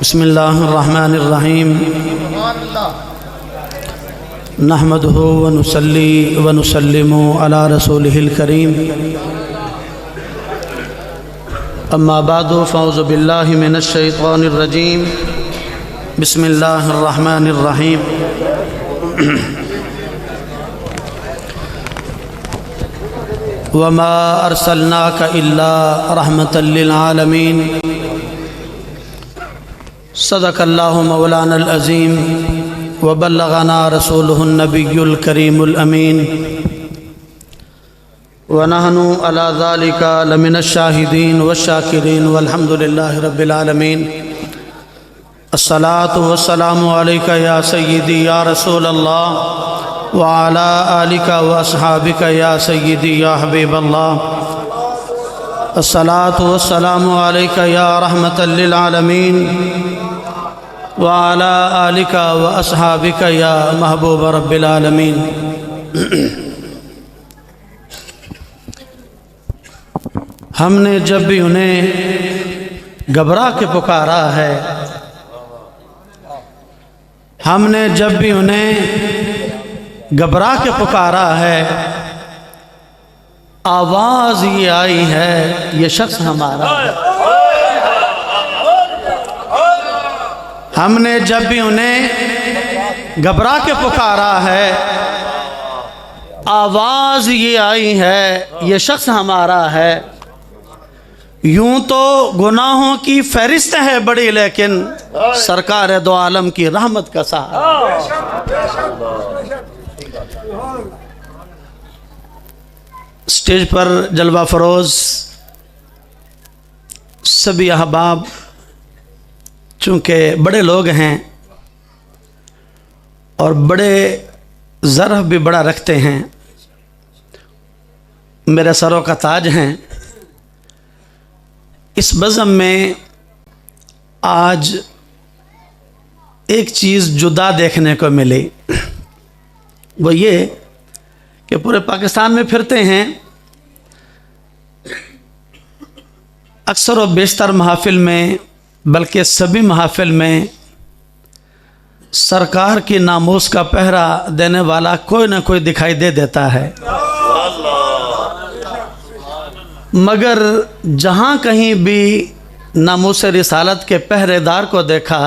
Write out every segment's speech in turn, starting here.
بسم اللہ الرحمن الرحیم نحمدہ ونصلی ونسلم علی رسولہ الکریم اما بعد فاعوذ باللہ من الشیطان الرجیم بسم اللہ الرحمن الرحیم وما ارسلناک الا رحمتا للعالمین صدق اللہ مولانا العظیم وبلغنا رسولہ النبی الکریم الامین ونحن علی ذالک لمن الشاہدین والشاکرین والحمد للہ رب العالمین الصلاة والسلام علیک یا سیدی یا رسول اللہ وعلی آلک واصحابک یا سیدی یا حبیب اللہ الصلاة والسلام علیک یا رحمتا للعالمین وعلی آلک واصحابک یا محبوب رب العالمین ہم نے جب بھی انہیں گھبرا کے پکارا ہے، ہم نے جب بھی انہیں گھبرا کے پکارا ہے، آواز یہ آئی ہے یہ شخص ہمارا ہے۔ ہم نے جب بھی انہیں گھبرا کے پکارا ہے، آواز یہ آئی ہے یہ شخص ہمارا ہے۔ یوں تو گناہوں کی فہرست ہے بڑی، لیکن سرکار دو عالم کی رحمت کا سہارا۔ اسٹیج پر جلوہ فروز سبھی احباب چونکہ بڑے لوگ ہیں اور بڑے ظرف بھی بڑا رکھتے ہیں، میرے سروں کا تاج ہیں، اس بزم میں آج ایک چیز جدا دیکھنے کو ملی، وہ یہ کہ پورے پاکستان میں پھرتے ہیں، اکثر و بیشتر محافل میں بلکہ سبھی محافل میں سرکار کی ناموس کا پہرا دینے والا کوئی نہ کوئی دکھائی دے دیتا ہے، مگر جہاں کہیں بھی ناموس رسالت کے پہرے دار کو دیکھا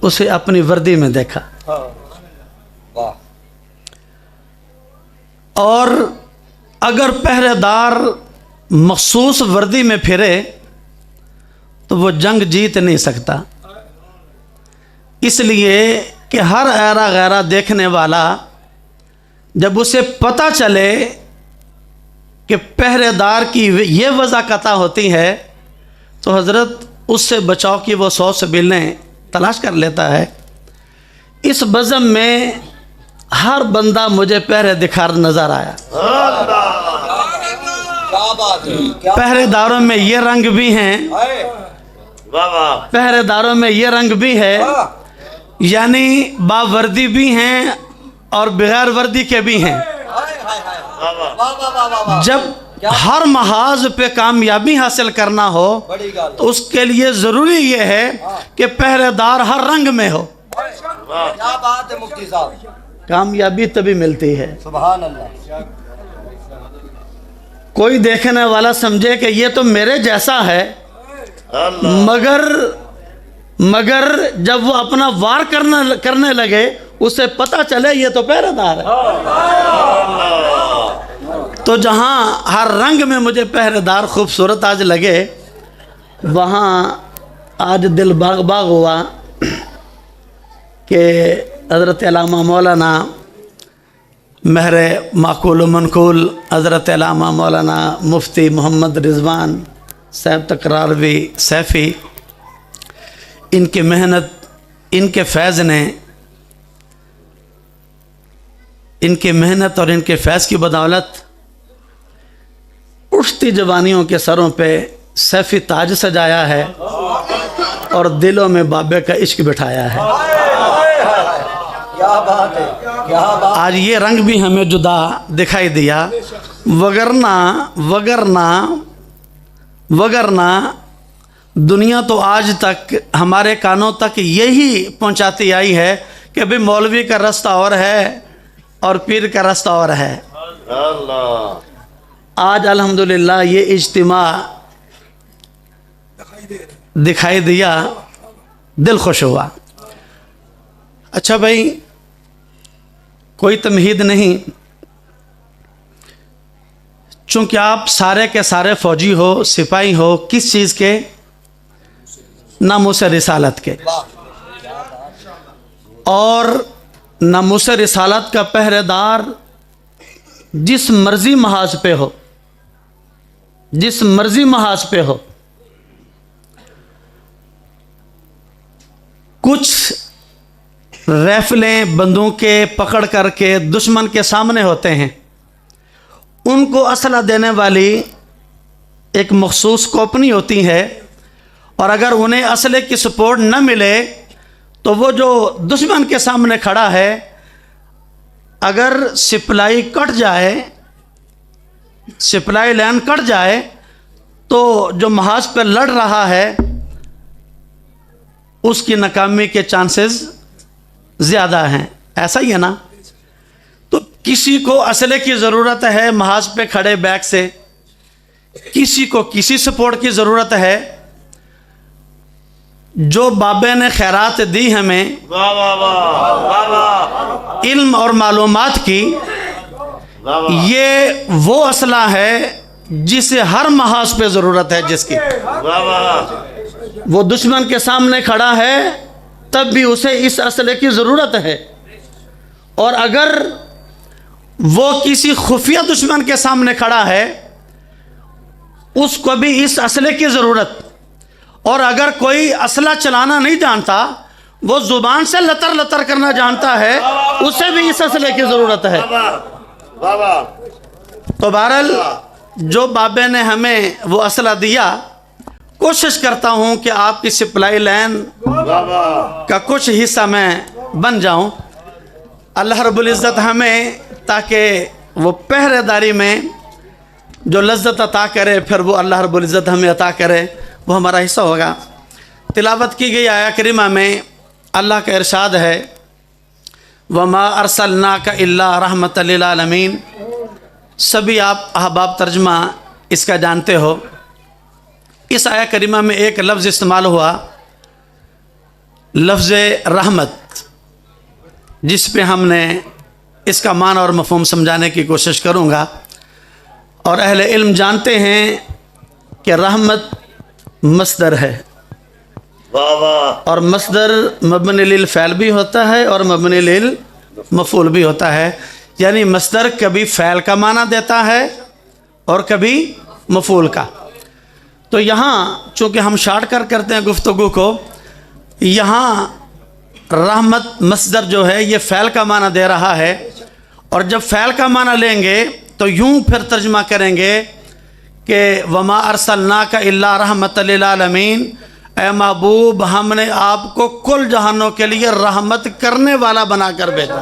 اسے اپنی وردی میں دیکھا، اور اگر پہرے دار مخصوص وردی میں پھرے تو وہ جنگ جیت نہیں سکتا، اس لیے کہ ہر ایرا غیرہ دیکھنے والا جب اسے پتہ چلے کہ پہرے دار کی یہ وضاحت ہوتی ہے تو حضرت اس سے بچاؤ کی وہ 100 سبیلیں تلاش کر لیتا ہے۔ اس بزم میں ہر بندہ مجھے پہرے دکھا نظر آیا، پہرے داروں میں یہ رنگ بھی ہیں، پہرے داروں میں یہ رنگ بھی ہے، یعنی باوردی بھی ہیں اور بغیر وردی کے بھی ہیں۔ جب ہر محاذ پہ کامیابی حاصل کرنا ہو تو اس کے لیے ضروری یہ ہے کہ پہرے دار ہر رنگ میں ہو، کامیابی تبھی ملتی ہے۔ سبحان اللہ۔ کوئی دیکھنے والا سمجھے کہ یہ تو میرے جیسا ہے، مگر جب وہ اپنا وار کرنے لگے اسے پتہ چلے یہ تو پہرے دار ہے۔ تو جہاں ہر رنگ میں مجھے پہرے دار خوبصورت آج لگے، وہاں آج دل باغ باغ ہوا کہ حضرت علامہ مولانا مہر معقول و منقول حضرت علامہ مولانا مفتی محمد رضوان صاحب تقراروی سیفی، ان کی محنت، ان کے فیض نے، ان کی محنت اور ان کے فیض کی بدولت اٹھتی جوانیوں کے سروں پہ سیفی تاج سجایا ہے اور دلوں میں بابے کا عشق بٹھایا ہے۔ کیا بات ہے، کیا بات۔ آج یہ رنگ بھی ہمیں جدا دکھائی دیا، وگرنہ दुनिया तो आज तक हमारे कानों तक यही पहुंचाती आई है कि भाई मौलवी का रास्ता और है और पीर का रास्ता और है। आज अल्हम्दुलिल्लाह ये इज्तिमा दिखाई दिया, दिल खुश हुआ। अच्छा भाई, कोई तमहीद नहीं, चूँकि आप सारे के सारे फौजी हो, सिपाही हो, किस चीज़ के? नामूस रिसालत के। और नामूस रिसालत का पहरेदार जिस मर्जी महाज पे हो, जिस मर्जी महाज पे हो, कुछ राइफलें बंदूकें पकड़ करके दुश्मन के सामने होते हैं, उनको असला देने वाली एक मखसूस कंपनी होती है, और अगर उन्हें असले की सपोर्ट न मिले तो वो जो दुश्मन के सामने खड़ा है, अगर सप्लाई कट जाए, सप्लाई लाइन कट जाए, तो जो महाज पर लड़ रहा है उसकी नाकामी के चांसेस ज़्यादा हैं। ऐसा ही है ना? तो किसी को असले की ज़रूरत है महाज पे खड़े बैग से, किसी को किसी सपोर्ट की ज़रूरत है। जो बाबे ने खैरात दी हमें इल्म और मालूमात की, ये वो असला है जिसे हर महाज पे ज़रूरत है, जिसकी वो दुश्मन के सामने खड़ा है तब भी उसे इस असले की ज़रूरत है। और अगर वो किसी खुफिया दुश्मन के सामने खड़ा है, उसको भी इस असले की ज़रूरत। और अगर कोई असला चलाना नहीं जानता, वो ज़ुबान से लतर लतर करना जानता है, उसे भी इस असले की ज़रूरत है। तो बहरहाल जो बाबे ने हमें वो असला दिया, कोशिश करता हूँ कि आपकी सप्लाई लाइन का कुछ हिस्सा मैं बन जाऊँ। अल्लाह रब्बुल इज़्ज़त हमें ताकि वो पहरेदारी में जो लज्जत अता करे, फिर वो अल्लाह रब्बुल इज़्ज़त हमें अता करे, वो हमारा हिस्सा होगा। तिलावत की गई आया करीमा में अल्लाह का इरशाद है, वमा अरसलनाका इल्ला रहमतल लिल आलमीन। सभी आप अहबाब तर्जमा इसका जानते हो। इस आया करीमा में एक लफ्ज़ इस्तेमाल हुआ, लफ्ज़ रहमत, जिस पे हमने इसका माना और मफ़हूम समझाने की कोशिश करूँगा। और अहले इल्म जानते हैं कि रहमत मस्दर है, और मस्दर मबनी लिल फ़ैल भी होता है और मबनी लिल मफ़ूल भी होता है। यानी मस्दर कभी फ़ैल का माना देता है और कभी मफ़ूल का। तो यहाँ चूँकि हम शार्ट करते हैं गुफ्तगू को, यहाँ रहमत मस्दर जो है ये फ़ैल का माना दे रहा है। और जब फ़ैल का माना लेंगे तो यूँ फिर तर्जमा करेंगे कि वमा अरसलनाका इल्ला रहमतल लिल आलमीन, ए महबूब हमने आपको कुल जहानों के लिए रहमत करने वाला बनाकर भेजा।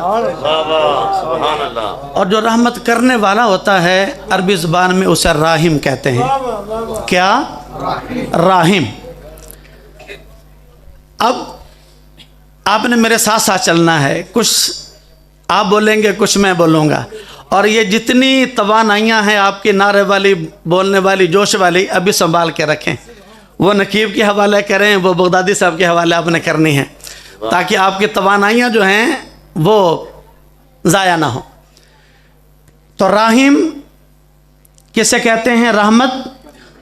और जो रहमत करने वाला होता है अरबी ज़ुबान में उसे राहिम कहते हैं। क्या? राहिम। अब आपने मेरे साथ साथ चलना है, कुछ आप बोलेंगे कुछ मैं बोलूँगा। और ये जितनी तवानाइयाँ हैं आपकी, नारे वाली, बोलने वाली, जोश वाली, अभी संभाल के रखें। वो नकीब के हवाले करें, वो बगदादी साहब के हवाले आपने करनी है, ताकि आपकी तवानाइयाँ जो हैं वो ज़ाया ना हो। तो राहिम किसे कहते हैं? रहमत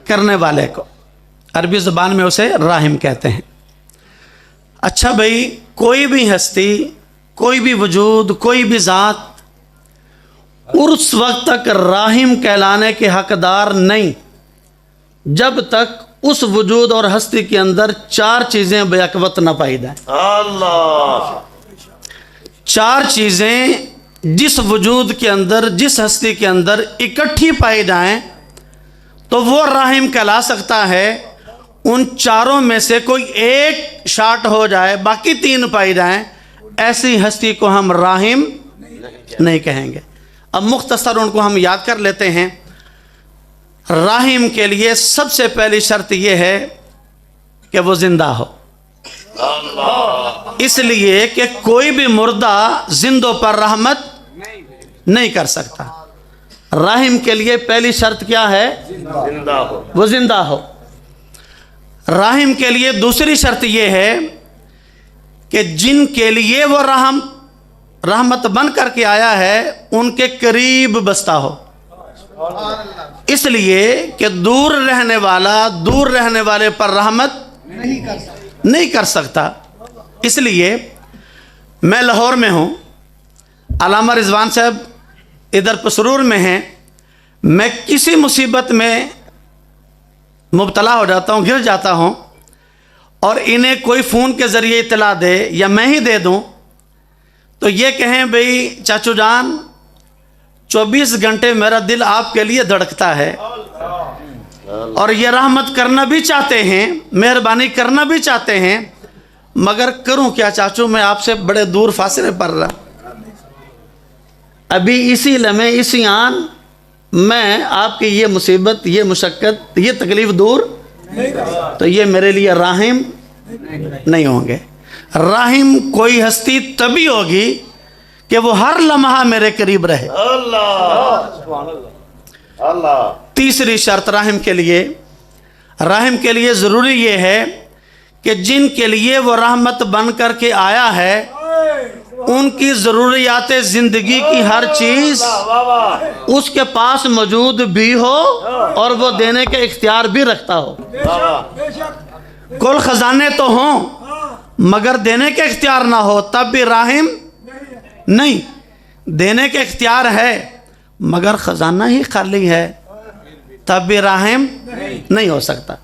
करने वाले को अरबी ज़ुबान में उसे राहिम कहते हैं। अच्छा भाई, कोई भी हस्ती, कोई भी वजूद, कोई भी ज़ात उस वक्त तक राहिम कहलाने के हकदार नहीं जब तक उस वजूद और हस्ती के अंदर चार चीज़ें बेअकवत न पाई जाएं। अल्लाह। चार चीज़ें जिस वजूद के अंदर, जिस हस्ती के अंदर इकट्ठी पाई जाएं तो वो राहिम कहला सकता है। उन चारों में से कोई एक शार्ट हो जाए, बाकी तीन पाई जाएं, ऐसी हस्ती को हम राहिम नहीं कहेंगे। अब मुख्तसर उनको हम याद कर लेते हैं। राहिम के लिए सबसे पहली शर्त यह है کہ وہ زندہ ہو، اس لیے کہ کوئی بھی مردہ زندوں پر رحمت نہیں کر سکتا۔ رحم کے لیے پہلی شرط کیا ہے؟ وہ زندہ ہو۔ رحم کے لیے دوسری شرط یہ ہے کہ جن کے لیے وہ رحمت بن کر کے آیا ہے ان کے قریب بستا ہو، اس لیے کہ دور رہنے والے پر رحمت نہیں کر سکتا۔ اس لیے میں لاہور میں ہوں، علامہ رضوان صاحب ادھر پسرور میں ہیں، میں کسی مصیبت میں مبتلا ہو جاتا ہوں، گر جاتا ہوں، اور انہیں کوئی فون کے ذریعے اطلاع دے یا میں ہی دے دوں تو یہ کہیں بھئی چاچو جان 24 گھنٹے میرا دل آپ کے لیے دھڑکتا ہے اور یہ رحمت کرنا بھی چاہتے ہیں، مہربانی کرنا بھی چاہتے ہیں، مگر کروں کیا چاچو، میں آپ سے بڑے دور فاصلے پر رہا، ابھی اسی لمحے اسی آن میں آپ کی یہ مصیبت، یہ مشقت، یہ تکلیف دور، تو یہ میرے لیے راحم نہیں ہوں گے۔ راحم کوئی ہستی تبھی ہوگی کہ وہ ہر لمحہ میرے قریب رہے۔ تیسری شرط راحم کے لیے ضروری یہ ہے کہ جن کے لیے وہ رحمت بن کر کے آیا ہے ان کی ضروریات زندگی کی ہر چیز اس کے پاس موجود بھی ہو اور وہ دینے کے اختیار بھی رکھتا ہو۔ کل خزانے تو ہوں مگر دینے کے اختیار نہ ہو تب بھی راحم نہیں، دینے کے اختیار ہے مگر خزانہ ہی خالی ہے تب بھی راحم نہیں ہو سکتا۔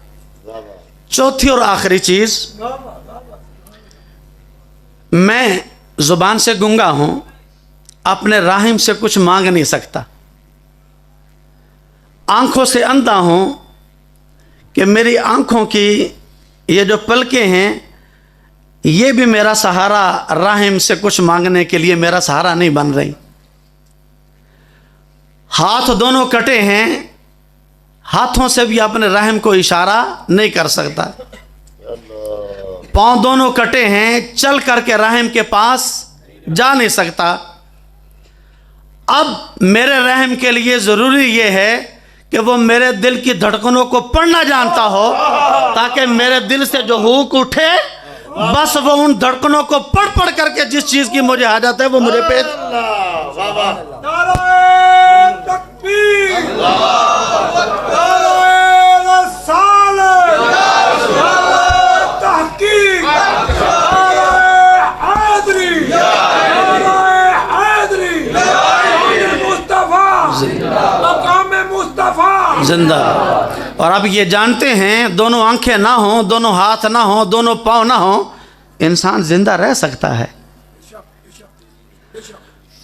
چوتھی اور آخری چیز، میں زبان سے گنگا ہوں، اپنے راحم سے کچھ مانگ نہیں سکتا، آنکھوں سے اندھا ہوں کہ میری آنکھوں کی یہ جو پلکیں ہیں یہ بھی میرا سہارا، راحم سے کچھ مانگنے کے لیے میرا سہارا نہیں بن رہی، ہاتھ دونوں کٹے ہیں، ہاتھوں سے بھی اپنے رحم کو اشارہ نہیں کر سکتا، پاؤں دونوں کٹے ہیں، چل کر کے رحم کے پاس جا نہیں سکتا۔ اب میرے رحم کے لیے ضروری یہ ہے کہ وہ میرے دل کی دھڑکنوں کو پڑھنا جانتا ہو تاکہ میرے دل سے جو ہوک اٹھے بس وہ ان دھڑکنوں کو پڑھ کر کے جس چیز کی مجھے حاجت ہے وہ مجھے پیش۔ زندہ۔ اور اب یہ جانتے ہیں دونوں آنکھیں نہ ہوں، دونوں ہاتھ نہ ہوں، دونوں پاؤں نہ ہوں، انسان زندہ رہ سکتا ہے۔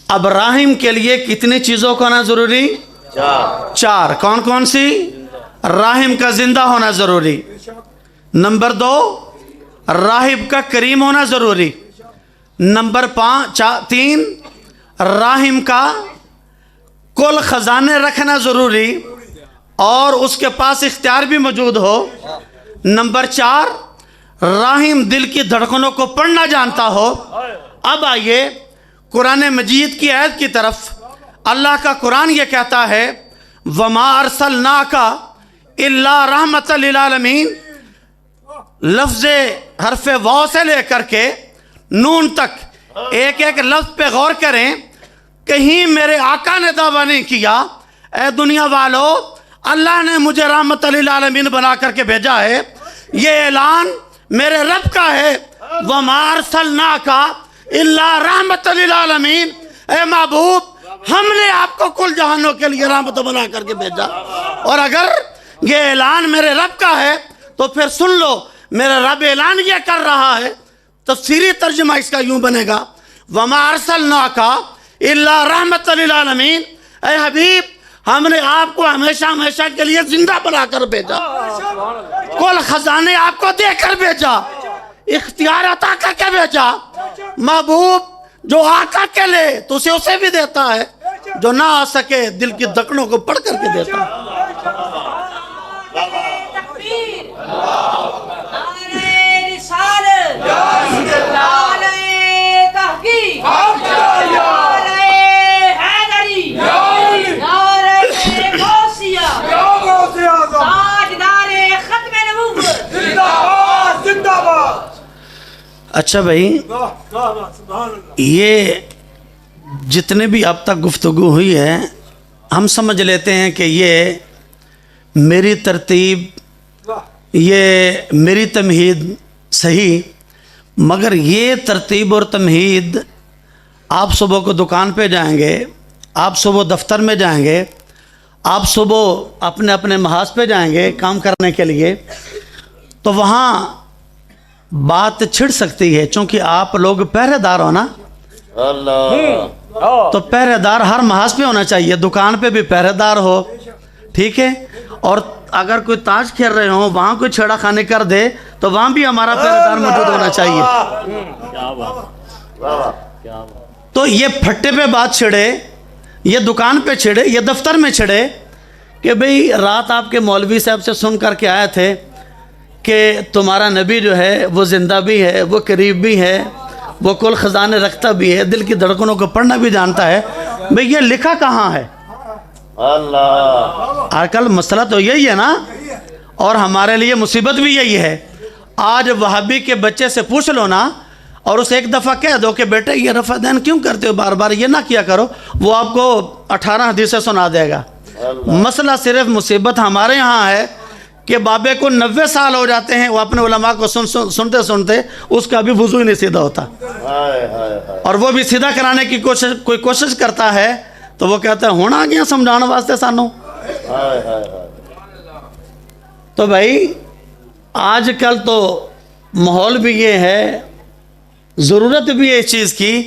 اب راحم کے لیے کتنی چیزوں کو ہونا ضروری؟ چار۔ کون کون سی؟ راحم کا زندہ ہونا ضروری، نمبر 2 راحم کا کریم ہونا ضروری، نمبر 3 راحم کا کل خزانے رکھنا ضروری اور اس کے پاس اختیار بھی موجود ہو، نمبر 4 راحم دل کی دھڑکنوں کو پڑھنا جانتا ہو۔ اب آئیے قرآن مجید کی آیت کی طرف۔ اللہ کا قرآن یہ کہتا ہے وَمَا أَرْسَلْنَاكَ إِلَّا رَحْمَةً لِلْعَالَمِينَ، لفظ حرف واو سے لے کر کے نون تک ایک ایک لفظ پہ غور کریں، کہیں میرے آقا نے دعویٰ نہیں کیا اے دنیا والو اللہ نے مجھے رحمت للعالمین بنا کر کے بھیجا ہے، یہ اعلان میرے رب کا ہے وَمَا أَرْسَلْنَاكَ إِلَّا رَحْمَةً لِلْعَالَمِينَ، اے محبوب ہم نے آپ کو کل جہانوں کے لیے رحمت بنا کر کے بھیجا۔ اور اگر یہ اعلان میرے رب کا ہے تو پھر سن لو میرا رب اعلان یہ کر رہا ہے، تفسیری ترجمہ اس کا یوں بنے گا وَمَا أَرْسَلْنَاكَ إِلَّا رَحْمَةً لِلْعَالَمِينَ، اے حبیب ہم نے آپ کو ہمیشہ ہمیشہ کے لیے زندہ بنا کر بھیجا، کل خزانے آپ کو دے کر بھیجا، اختیار عطا کر کے بھیجا۔ محبوب جو آقا کے لے تو اسے بھی دیتا ہے، جو نہ آ سکے دل کی دھڑکنوں کو پڑھ کر کے دیتا ہے۔ अच्छा भाई, ये जितने भी अब तक गुफ्तगू हुई है, हम समझ लेते हैं कि ये मेरी तरतीब, ये मेरी तमहीद सही, मगर ये तरतीब और तमहीद आप सुबह को दुकान पे जाएंगे, आप सुबह दफ्तर में जाएंगे, आप सुबह अपने अपने महाज पे जाएंगे काम करने के लिए, तो वहाँ बात छिड़ सकती है, क्योंकि आप लोग पहरेदार हो ना। अल्लाह। तो पहरेदार हर महाज पे होना चाहिए, दुकान पे भी पहरेदार हो, ठीक है। और अगर कोई ताश खेल रहे हो, वहाँ कोई छेड़ा खानी कर दे, तो वहाँ भी हमारा पहरेदार मौजूद होना चाहिए। तो ये फट्टे पे बात छिड़े, ये दुकान पे छिड़े, ये दफ्तर में छिड़े कि भाई रात आपके मौलवी साहब से सुन करके आए थे कि तुम्हारा नबी जो है वो ज़िंदा भी है, वो करीब भी है, वो कुल ख़जाने रखता भी है, दिल की धड़कनों को पढ़ना भी जानता है। भाई ये लिखा कहाँ है? अल्लाह। आजकल मसला तो यही है ना, और हमारे लिए मुसीबत भी यही है। आज वहाबी के बच्चे से पूछ लो ना, और उसे एक दफ़ा कह दो कि बेटे ये रफ़ा दैन क्यों करते हो, बार बार ये ना किया करो, वो आपको 18 हदीसें सुना देगा। मसला सिर्फ मुसीबत हमारे यहाँ है कि बाबे को 90 साल हो जाते हैं, वो अपने उलमा को सुनते सुनते उसका भी वुज़ू ही नहीं सीधा होता, और वो भी सीधा कराने की कोई कोशिश करता है तो वो कहता है होना आ गया समझाने वास्ते सानू। तो भाई आजकल तो माहौल भी ये है, ज़रूरत भी है इस चीज़ की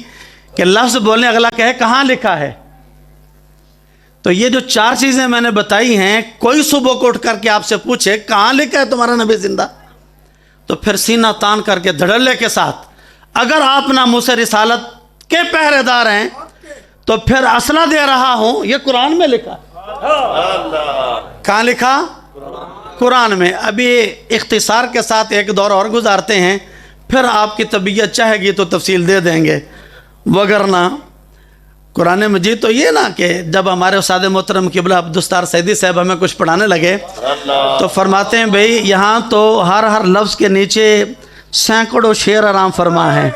कि लफ्ज़ बोलने अगला कहे कहाँ लिखा है। तो ये जो 4 चीज़ें मैंने बताई हैं, कोई सुबह को उठ करके आपसे पूछे कहाँ लिखा है तुम्हारा नबी जिंदा, तो फिर सीना तान करके धड़ल्ले के साथ, अगर आप ना मुझसे रिसालत के पहरेदार हैं तो फिर असला दे रहा हूँ, ये कुरान में लिखा। कहाँ लिखा? कुरान में। अभी इख्तिसार के साथ एक दौर और गुजारते हैं, फिर आपकी तबीयत चाहेगी तो तफसील दे देंगे, वगरना कुरान मजीद तो ये ना कि जब हमारे उस्ताद मोहतरम क़िबला अब्दुस्तार सैदी साहब हमें कुछ पढ़ाने लगे तो फरमाते हैं भाई यहाँ तो हर लफ्ज़ के नीचे सैकड़ों शेर आराम फरमा है,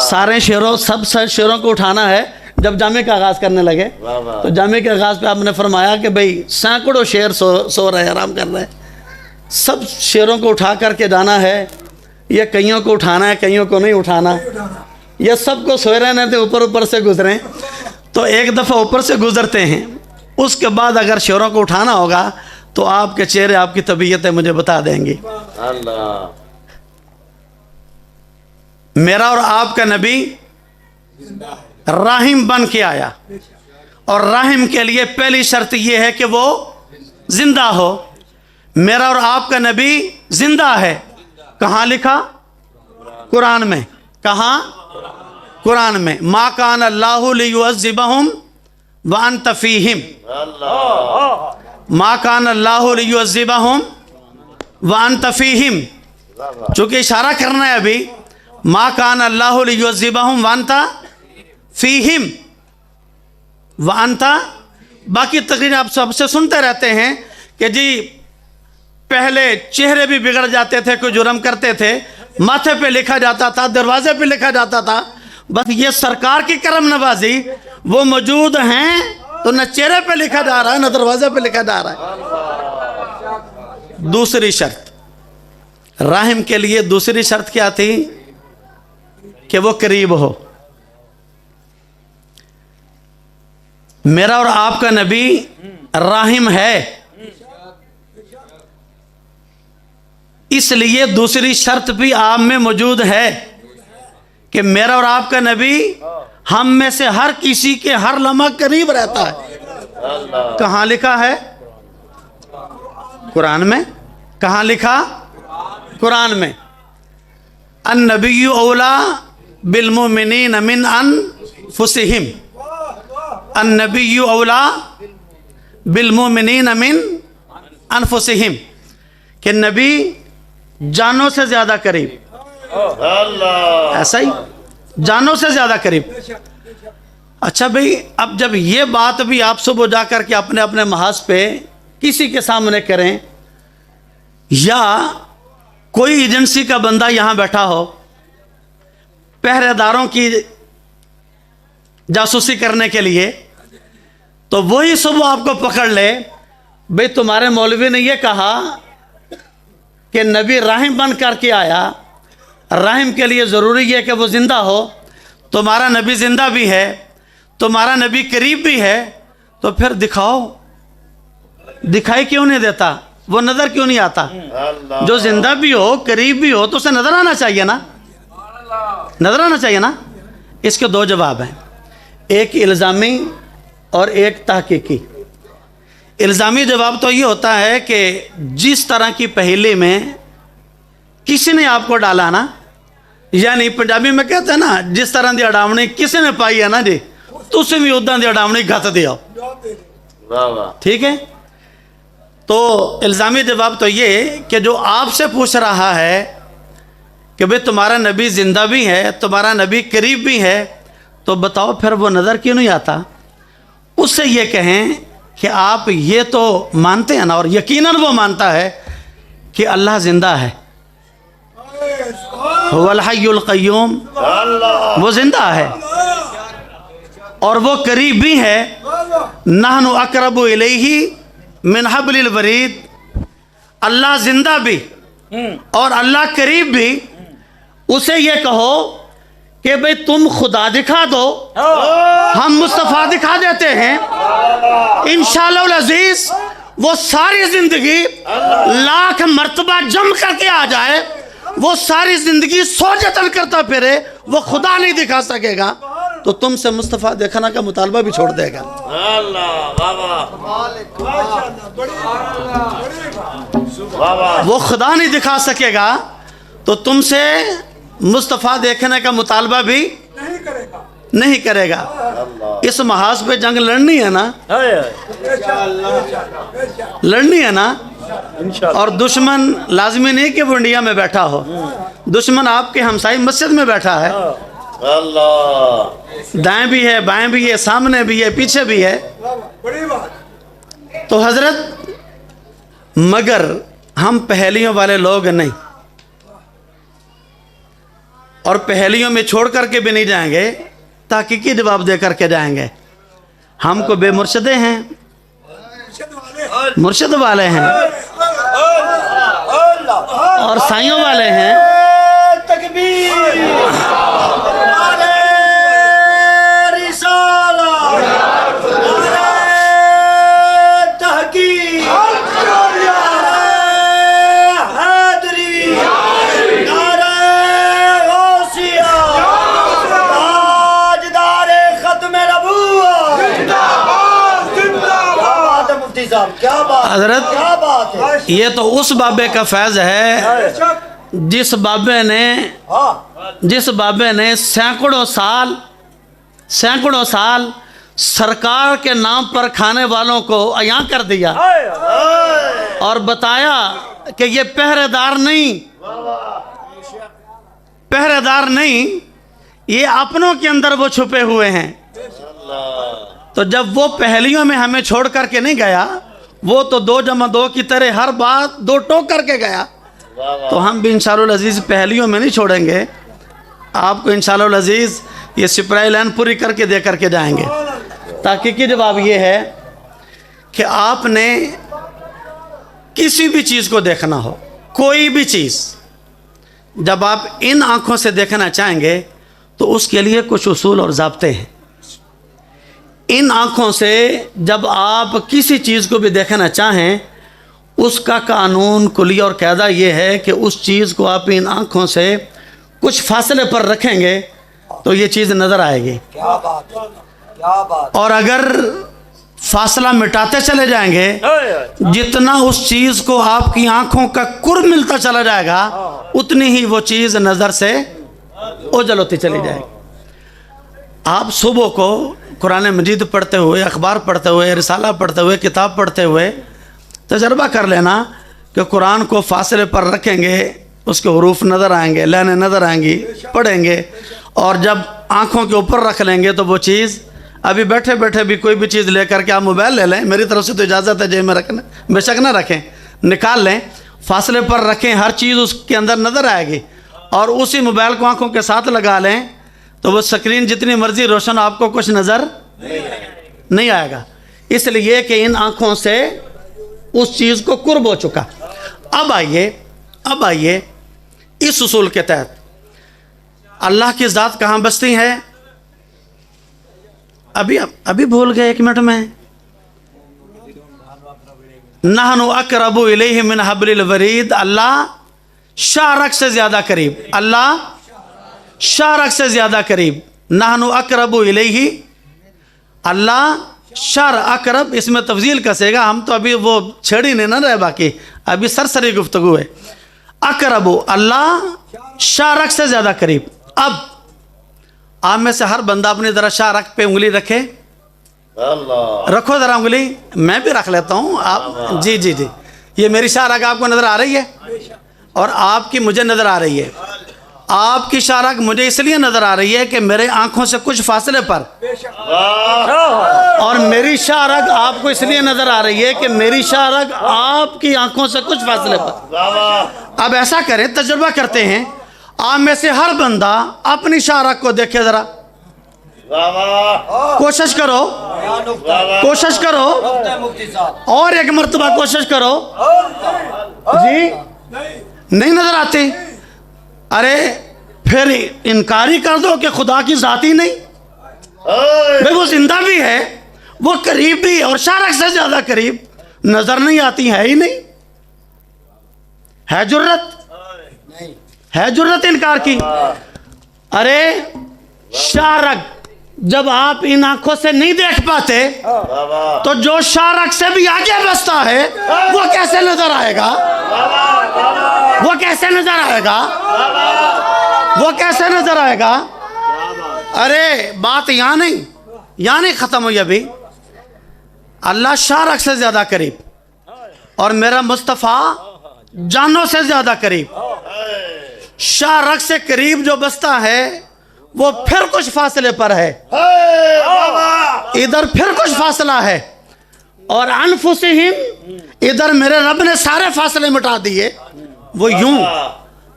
सारे शेरों सब शेरों को उठाना है। जब जामे का आगाज़ करने लगे तो जामे के आगाज़ पे आपने फरमाया कि भाई सैकड़ों शेर सो रहे हैं, आराम कर रहे हैं, सब शेरों को उठा करके जाना है, या कईयों को उठाना है कईयों को नहीं उठाना, ये सबको सोए रहने थे, ऊपर ऊपर से गुजरें। तो एक दफ़ा ऊपर से गुजरते हैं, उसके बाद अगर शेरों को उठाना होगा तो आपके चेहरे आपकी तबीयतें मुझे बता देंगी। अल्लाह। मेरा और आपका नबी राहिम बन के आया, और राहिम के लिए पहली शर्त यह है कि वो जिंदा हो। मेरा और आपका नबी जिंदा है, कहाँ लिखा? कुरान में। कहाँ? कुरान में। मा कान अल्लाहु लियुअज़्ज़िबहुम व अंत फ़ीहिम, मा कान अल्लाहु लियुअज़्ज़िबहुम व अंत फ़ीहिम, चूँकि इशारा करना है अभी, मा कान अल्लाहु लियुअज़्ज़िबहुम व अंत फ़ीहिम व अंत। बाकी तकरीर आप सबसे सुनते रहते हैं कि जी पहले चेहरे भी बिगड़ जाते थे, कोई जुर्म करते थे, माथे पे लिखा जाता था, दरवाजे पे लिखा जाता था। बस ये सरकार की करम नवाजी, वो मौजूद हैं तो न चेहरे पे लिखा जा रहा है न दरवाजे पे लिखा जा रहा है। दूसरी शर्त राहिम के लिए, दूसरी शर्त क्या थी? कि वो करीब हो। मेरा और आपका नबी राहिम है, इसलिए दूसरी शर्त भी आप में मौजूद है कि मेरा और आपका नबी हम में से हर किसी के हर लम्हा करीब रहता है। कहाँ लिखा है? कुरान में। कहाँ लिखा? कुरान में। अन्नबिय्यु औला बिल मुमिनीन मिन अनफुसिहिम, अन्नबिय्यु औला बिल मुमिनीन मिन अनफुसिहिम, कि नबी जानों से ज़्यादा करीब। ऐसा ही, जानों से ज़्यादा करीब। अच्छा भाई, अब जब ये बात भी आप सुबह जा कर के अपने अपने महाज पे किसी के सामने करें, या कोई एजेंसी का बंदा यहाँ बैठा हो पहरे दारों की जासूसी करने के लिए, तो वही सुबह आपको पकड़ ले, भाई तुम्हारे मौलवी ने ये कहा कि नबी राहिम बन करके आया, राहिम के लिए ज़रूरी है कि वो ज़िंदा हो, तुम्हारा नबी ज़िंदा भी है, तुम्हारा नबी करीब भी है, तो फिर दिखाओ, दिखाई क्यों नहीं देता, वो नज़र क्यों नहीं आता? जो ज़िंदा भी हो, करीब भी हो, तो उसे नज़र आना चाहिए ना, नज़र आना चाहिए ना। इसके दो जवाब हैं, एक इल्ज़ामी और एक तहकीकी। इल्ज़ामी जवाब तो ये होता है कि जिस तरह की पहेली में किसी ने आपको डाला ना, यानी पंजाबी में कहते हैं ना, जिस तरह की अडावनी किसी ने पाई है ना जी, तुसी भी उदा की अडावनी घत दियो। ठीक है, तो इल्ज़ामी जवाब तो ये कि जो आपसे पूछ रहा है कि भाई तुम्हारा नबी ज़िंदा भी है, तुम्हारा नबी करीब भी है, तो बताओ फिर वो नज़र क्यों नहीं आता? उससे ये कहें कि आप ये तो मानते हैं ना, और यकीनन वो मानता है कि अल्लाह ज़िंदा है, हुवल हय्युल क़य्यूम, वो ज़िंदा है और वो करीब भी है। नहनु अक़रबु इलैहि मिन हब्लिल वरीद, अल्लाह ज़िंदा भी और अल्लाह करीब भी। उसे ये कहो कि भाई तुम खुदा दिखा दो, हम मुस्तफ़ा दिखा देते हैं, इंशाअल्लाह अज़ीज़ वो सारी ज़िंदगी लाख मर्तबा जम करके आ जाए, वो सारी ज़िंदगी सोजतन करता फिरे, वो खुदा नहीं दिखा सकेगा, तो तुमसे मुस्तफ़ा देखना का मुतालबा भी छोड़ देगा। वो खुदा नहीं दिखा सकेगा तो तुमसे मुस्तफ़ा देखने का मुतालबा भी नहीं करेगा। इस महाज पे जंग लड़नी है ना, लड़नी है ना। और दुश्मन लाजमी नहीं कि वो इंडिया में बैठा हो, दुश्मन आपके हमसाई मस्जिद में बैठा है, दाएं भी है, बाएं भी है, सामने भी है, पीछे भी है। तो हजरत, मगर हम पहेलियों वाले लोग नहीं, और पहेलियों में छोड़ करके भी नहीं जाएंगे, ताकीकी जवाब दे करके जाएंगे। हमको बेमुर्शदे हैं, मुर्शद वाले हैं और साइयों वाले हैं। हजरत, ये तो उस बाबे का फैज़ है जिस बाबे ने सैकड़ों साल सरकार के नाम पर खाने वालों को अयां कर दिया और बताया कि ये पहरेदार नहीं, ये अपनों के अंदर वो छुपे हुए हैं। तो जब वो पहेलियों में हमें छोड़ करके नहीं गया, वो तो 2 जमा 2 की तरह हर बात 2 टोक करके गया, तो हम भी इंशाअल्लाह अज़ीज़ पहेलियों में नहीं छोड़ेंगे आपको। इंशाअल्लाह अज़ीज़ ये सिपराई लाइन पूरी करके दे करके जाएंगे। ताकीकी जवाब ये है कि आपने किसी भी चीज़ को देखना हो, कोई भी चीज़, जब आप इन आँखों से देखना चाहेंगे तो उसके लिए कुछ उसूल और ज़ाब्ते हैं। इन आँखों से जब आप किसी चीज़ को भी देखना चाहें, उसका कानून कुली और कायदा ये है कि उस चीज़ को आप इन आँखों से कुछ फासले पर रखेंगे तो ये चीज़ नज़र आएगी। क्या बात है, क्या बात। और अगर फासला मिटाते चले जाएंगे, जितना उस चीज़ को आपकी आँखों का कुर्ब मिलता चला जाएगा, उतनी ही वो चीज़ नज़र से ओझल होती चली जाएगी। आप सुबह को कुरान मजीद पढ़ते हुए, अखबार पढ़ते हुए, रिसाला पढ़ते हुए, किताब पढ़ते हुए तजर्बा कर लेना कि कुरान को फासले पर रखेंगे, उसके हुरूफ नज़र आएंगे, लाइनें नज़र आएंगी, पढ़ेंगे, और जब आँखों के ऊपर रख लेंगे तो वो चीज़, अभी बैठे बैठे भी कोई भी चीज़ लेकर के आप मोबाइल ले लें, मेरी तरफ से तो इजाज़त है जेब में रखना, बेशक ना रखें, निकाल लें, फासले पर रखें, हर चीज़ उसके अंदर नज़र आएगी। اور اسی موبائل کو آنکھوں کے ساتھ لگا لیں تو وہ سکرین جتنی مرضی روشن آپ کو کچھ نظر نہیں آئے گا، اس لیے کہ ان آنکھوں سے اس چیز کو قرب ہو چکا۔ اب آئیے اس اصول کے تحت اللہ کی ذات کہاں بستی ہے؟ ابھی بھول گئے، 1 منٹ میں۔ نحن اقرب الیہ من حبل الورید، اللہ شارک سے زیادہ قریب، اللہ شارک سے زیادہ قریب۔ نحن اقرب الیہ، اللہ شار اقرب، اس میں تفضیل کسے گا، ہم تو ابھی وہ چھیڑی نہیں نہ رہے، باقی ابھی سرسری گفتگو ہے۔ اقرب، اللہ شارک سے زیادہ قریب۔ اب آپ میں سے ہر بندہ اپنی ذرا شارک پہ انگلی رکھے، رکھو ذرا انگلی، میں بھی رکھ لیتا ہوں۔ آپ جی جی جی، یہ میری شارک آپ کو نظر آ رہی ہے اور آپ کی مجھے نظر آ رہی ہے۔ آپ کی شارک مجھے اس لیے نظر آ رہی ہے کہ میرے آنکھوں سے کچھ فاصلے پر، اور میری شارک آپ کو اس لیے نظر آ رہی ہے کہ میری شارک آپ کی آنکھوں سے کچھ فاصلے پر۔ اب ایسا کریں، تجربہ کرتے ہیں، آپ میں سے ہر بندہ اپنی شارک کو دیکھے ذرا، کوشش کرو اور ایک مرتبہ کوشش کرو۔ جی نہیں نظر آتی؟ ارے پھر انکار ہی کر دو کہ خدا کی ذات ہی نہیں، بھئی وہ زندہ بھی ہے، وہ قریب بھی، اور شارک سے زیادہ قریب، نظر نہیں آتی ہے ہی نہیں۔ ہے جرت انکار کی؟ ارے شارک جب آپ ان آنکھوں سے نہیں دیکھ پاتے تو جو شارک سے بھی آگے بستا ہے وہ کیسے نظر آئے گا؟ وہ کیسے نظر آئے گا؟ ارے بات یہاں نہیں ختم ہوئی ابھی۔ اللہ شارک سے زیادہ قریب اور میرا مصطفیٰ جانوں سے زیادہ قریب۔ شارک سے قریب جو بستا ہے وہ پھر کچھ فاصلے پر ہے، ادھر پھر کچھ فاصلہ ہے، اور انفسہم، ادھر میرے رب نے سارے فاصلے مٹا دیے۔ وہ یوں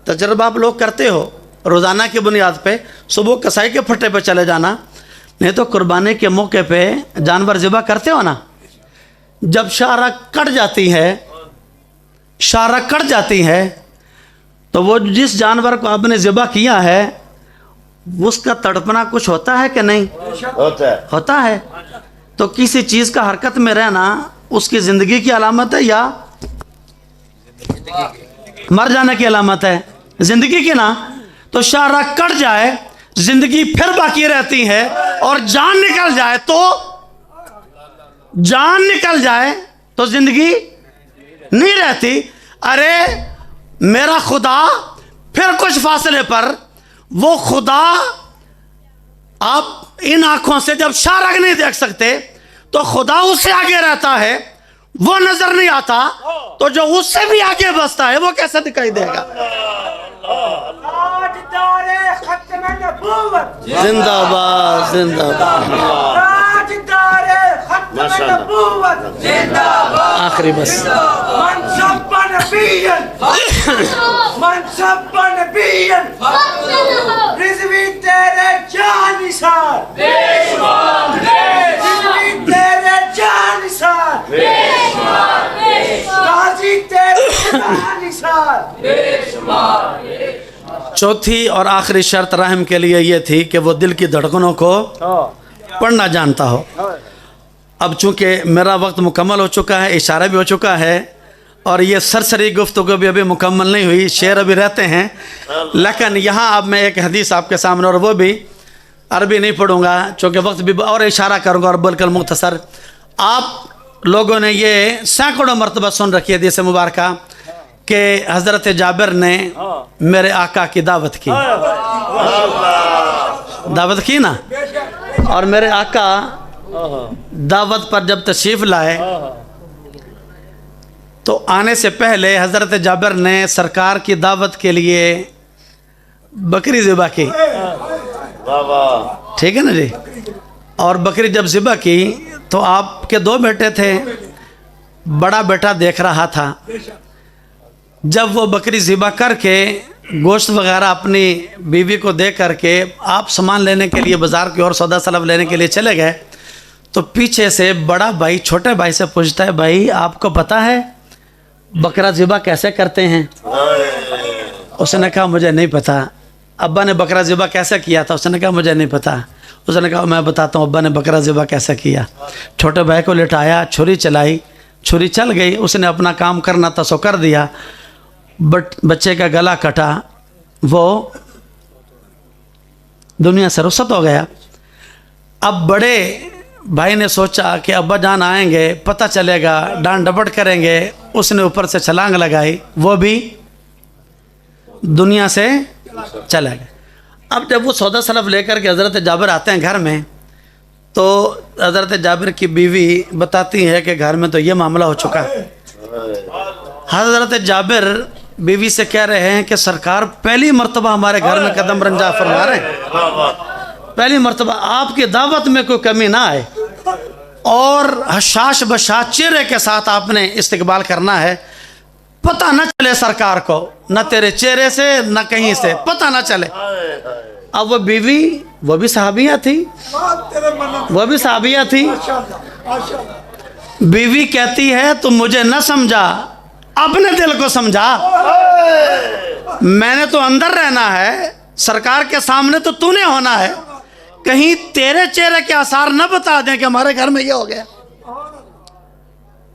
تجربہ آپ لوگ کرتے ہو روزانہ کی بنیاد پہ، صبح کسائی کے پھٹے پہ چلے جانا، نہیں تو قربانی کے موقع پہ جانور ذبح کرتے ہو نا، جب شارک کٹ جاتی ہے تو وہ جس جانور کو آپ نے ذبح کیا ہے اس کا تڑپنا کچھ ہوتا ہے کہ نہیں؟ ہوتا ہے۔ تو کسی چیز کا حرکت میں رہنا اس کی زندگی کی علامت ہے یا مر جانے کی علامت ہے؟ زندگی کی نا۔ تو شارک کٹ جائے، زندگی پھر باقی رہتی ہے، اور جان نکل جائے تو زندگی نہیں رہتی۔ ارے میرا خدا پھر کچھ فاصلے پر، وہ خدا آپ ان آنکھوں سے جب شارک نہیں دیکھ سکتے تو خدا اس سے آگے رہتا ہے، وہ نظر نہیں آتا، تو جو اس سے بھی آگے بستا ہے وہ کیسے دکھائی دے گا؟ زندہ باد، زندہ باد، آخری بس۔ چوتھی اور آخری شرط رحم کے لیے یہ تھی کہ وہ دل کی دھڑکنوں کو پڑھنا جانتا ہو۔ اب چونکہ میرا وقت مکمل ہو چکا ہے، اشارہ بھی ہو چکا ہے، اور یہ سرسری گفتگو بھی ابھی مکمل نہیں ہوئی، شعر ابھی رہتے ہیں، لیکن یہاں اب میں ایک حدیث آپ کے سامنے، اور وہ بھی عربی نہیں پڑھوں گا چونکہ وقت بھی، اور اشارہ کروں گا اور بالکل مختصر۔ آپ لوگوں نے یہ سینکڑوں مرتبہ سن رکھی حدیث مبارکہ کہ حضرت جابر نے میرے آقا کی دعوت کی نا، اور میرے آقا دعوت پر جب تشریف لائے تو آنے سے پہلے حضرت جابر نے سرکار کی دعوت کے لیے بکری ذبح کی، ٹھیک ہے نا جی؟ اور بکری جب ذبح کی تو آپ کے 2 بیٹے تھے، بڑا بیٹا دیکھ رہا تھا، جب وہ بکری ذبح کر کے गोश्त वगैरह अपनी बीवी को दे करके आप सामान लेने के लिए बाज़ार की ओर सौदा सलब लेने के लिए चले गए, तो पीछे से बड़ा भाई छोटे भाई से पूछता है, भाई आपको पता है बकरा ज़िबा कैसे करते हैं? उसने कहा मुझे नहीं पता। अब्बा ने बकरा ज़िबा कैसे किया था? उसने कहा मुझे नहीं पता। उसने कहा मैं बताता हूँ अब्बा ने बकरा ज़िबा कैसे किया। छोटे भाई को लिटाया, छुरी चलाई, छुरी चल गई, उसने अपना काम करना था सो कर दिया, बट बच्चे का गला कटा, वो दुनिया से रुखसत हो गया। अब बड़े भाई ने सोचा कि अब्बा जान आएंगे, पता चलेगा, डांट डपट करेंगे। उसने ऊपर से छलांग लगाई, वो भी दुनिया से चला गया। अब जब वो सौदा सलफ लेकर के हज़रत जाबिर आते हैं घर में, तो हज़रत जाबिर की बीवी बताती है कि घर में तो ये मामला हो चुका है। हज़रत जाबिर बीवी से कह रहे हैं कि सरकार पहली मर्तबा हमारे घर में कदम रंजा फरमा रहे हैं, पहली मर्तबा आपकी दावत में कोई कमी ना आए, और हशाश बशाश चेहरे के साथ आपने इस्तकबाल करना है, पता न चले सरकार को, न तेरे चेहरे से न कहीं से पता न चले। अब वो बीवी, वो भी सहाबिया थी, वो भी सहाबिया थी। बीवी कहती है तू मुझे न समझा, अपने दिल को समझा, मैंने तो अंदर रहना है, सरकार के सामने तो तूने होना है, कहीं तेरे चेहरे के आसार न बता दें कि हमारे घर में ये हो गया।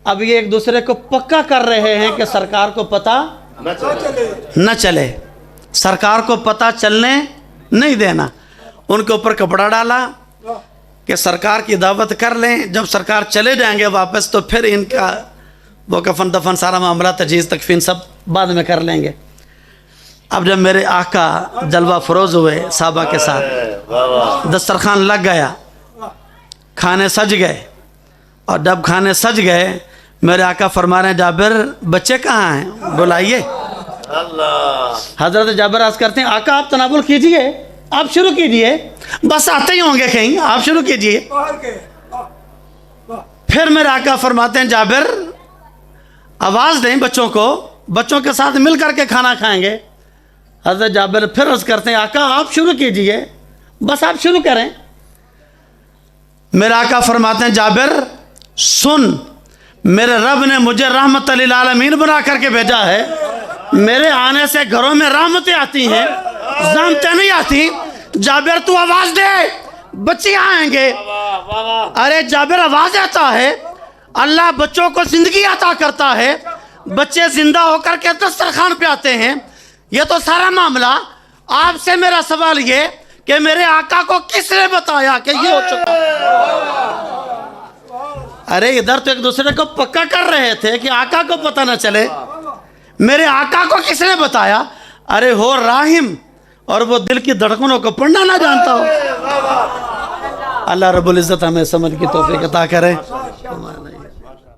अब ये एक दूसरे को पक्का कर रहे हैं कि सरकार को पता न चले, सरकार को पता चलने नहीं देना। उनके ऊपर कपड़ा डाला कि सरकार की दावत कर लें, जब सरकार चले जाएंगे वापस तो फिर इनका वो कफन दफन सारा मामला तजीज़ तकफीन सब बाद में कर लेंगे। अब जब मेरे आका जलवा फरोज हुए साहबा के साथ, दस्तरखान लग गया, खाने सज गए, और जब खाने सज गए मेरे आका फरमा रहे हैं जाबिर बच्चे कहाँ हैं, बुलाइए। हजरत जाबिर अर्ज़ करते हैं आका आप तनावुल कीजिए, आप शुरू कीजिए, बस आते ही होंगे कहीं, आप शुरू कीजिए। फिर मेरे आका फरमाते हैं जाबिर आवाज़ दें बच्चों को, बच्चों के साथ मिल करके खाना खाएंगे। हजरत जाबिर फिर अर्ज़ करते हैं आका आप शुरू कीजिए, बस आप शुरू करें। मेरे आका फरमाते हैं जाबिर सुन, मेरे रब ने मुझे रहमत लिल आलमीन बना करके भेजा है, मेरे आने से घरों में रहमतें आती हैं, ज़ामतें नहीं आती। जाबिर तू आवाज़ दे, बच्चे आएंगे। अरे जाबिर आवाज़ आता है, अल्लाह बच्चों को ज़िंदगी अता करता है, बच्चे ज़िंदा होकर के दस्तरखान पे आते हैं। ये तो सारा मामला, आपसे मेरा सवाल ये कि मेरे आका को किसने बताया कि ये हो चुका? अरे इधर तो एक दूसरे को पक्का कर रहे थे कि आका को पता न चले, मेरे आका को किसने बताया? अरे हो राहिम, और वो दिल की धड़कनों को पढ़ना ना जानता हो। अल्लाह रब्बुल इज़्ज़त हमें समझ की तौफीक अता करे।